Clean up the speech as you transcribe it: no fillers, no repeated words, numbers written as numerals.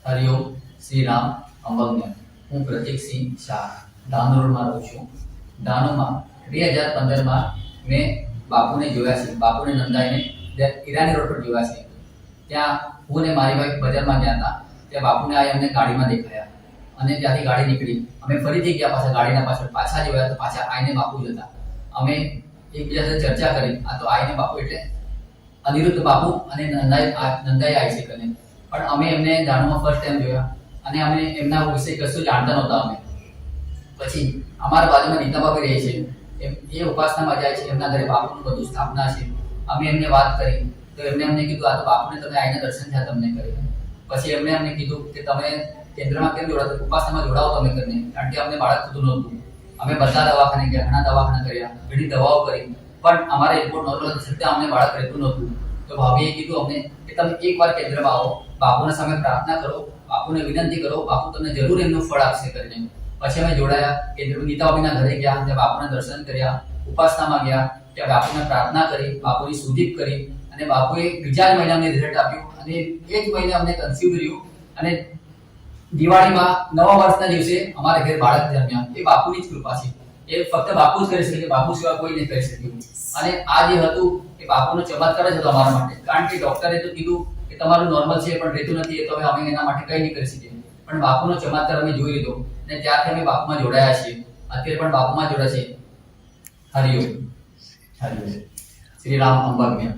હરિઓમ શ્રી રામ અંબજ્ઞ હું પ્રતીકસિંહ શાહ ધાનોરમાં રહું છું. ધાનોમાં 2015માં મેં બાપુને જોયા છે. બાપુને નંદાઈને ઈરાની રોડ પર જોયા છે. ત્યાં હું ને મારી વાઈફ બજારમાં ગયા હતા. ત્યાં બાપુને આ અમને ગાડીમાં દેખાયા અને ત્યાંથી ગાડી નીકળી. અમે ફરીથી ગયા પાછા ગાડીના પાછળ પાછા જોયા તો પાછા આઈને બાપુ જ હતા. અમે એકબીજા સાથે ચર્ચા કરી. આ તો આઈને બાપુ એટલે અનિરુદ્ધ બાપુ અને નંદાઈ આવી છે કરીને. પણ અમે એમને જાણવામાં ફર્સ્ટ ટાઈમ જોયા અને અમે એમના વિશે કશું જાણતા નહોતા. અમે પછી અમારા બાજુમાં નીતા બાપી રહે છે, એ ઉપાસનામાં જાય છે. એમના ઘરે બાપુનું બધું સ્થાપના છે. અમે એમને વાત કરી તો એમને અમને કીધું આ તો બાપુને તમે આઈને દર્શન થયા તમને કરીને. પછી એમને અમને કીધું કે તમે કેન્દ્રમાં કેમ જોડાતો, ઉપાસનામાં જોડાવો તમે કરીને, કારણ કે અમને બાળક થતું નહોતું. અમે બધા દવાખાને ગયા, ઘણા દવાખાના કર્યા, ઘણી દવાઓ કરી, પણ અમારે રિપોર્ટ નોર્મલ છતાં અમને બાળક રહેતું નહોતું. તો ભાભીએ કીધું અમને કે તમે એકવાર કેન્દ્રમાં આવો, બાપુના સામે પ્રાર્થના કરો, બાપુને વિનંતી કરો, બાપુ તમને જરૂર એમનું ફળ આપશે કરીને. પછી અમે જોડાયા, કે નીતા બાપીના ઘરે ગયા, ત્યાં બાપુના દર્શન કર્યા, ઉપાસનામાં ગયા, ત્યાં બાપુને પ્રાર્થના કરી, બાપુની સુદીપ કરી અને બાપુએ બીજા જ મહિને અમને રિઝલ્ટ આપ્યું અને એ જ મહિને અમને કન્સીવ કર્યું અને દિવાળીમાં નવા વર્ષના દિવસે અમારા ઘેર બાળક જન્મ્યા. એ બાપુની જ કૃપા છે. એ ફક્ત બાપુ જ કરી શકે, બાપુ સિવાય કોઈ નહીં કરી શક્યું. અને આ જે હતું એ બાપુનો ચમત્કાર જ હતો અમારા માટે, કારણ કે ડોક્ટરે તો કીધું કે તમારું નોર્મલ છે પણ રહેતું નથી, તો હવે અમે એના માટે કંઈ નહીં કરી શકીએ. પણ બાપુનો ચમત્કાર અમે જોઈ લીધો અને ત્યારથી અમે બાપુમાં જોડાયા છીએ. અત્યારે પણ બાપુમાં જોડાયા છે. હરિઓમ. હરિઓમ. શ્રી રામ અંબજ્ઞ.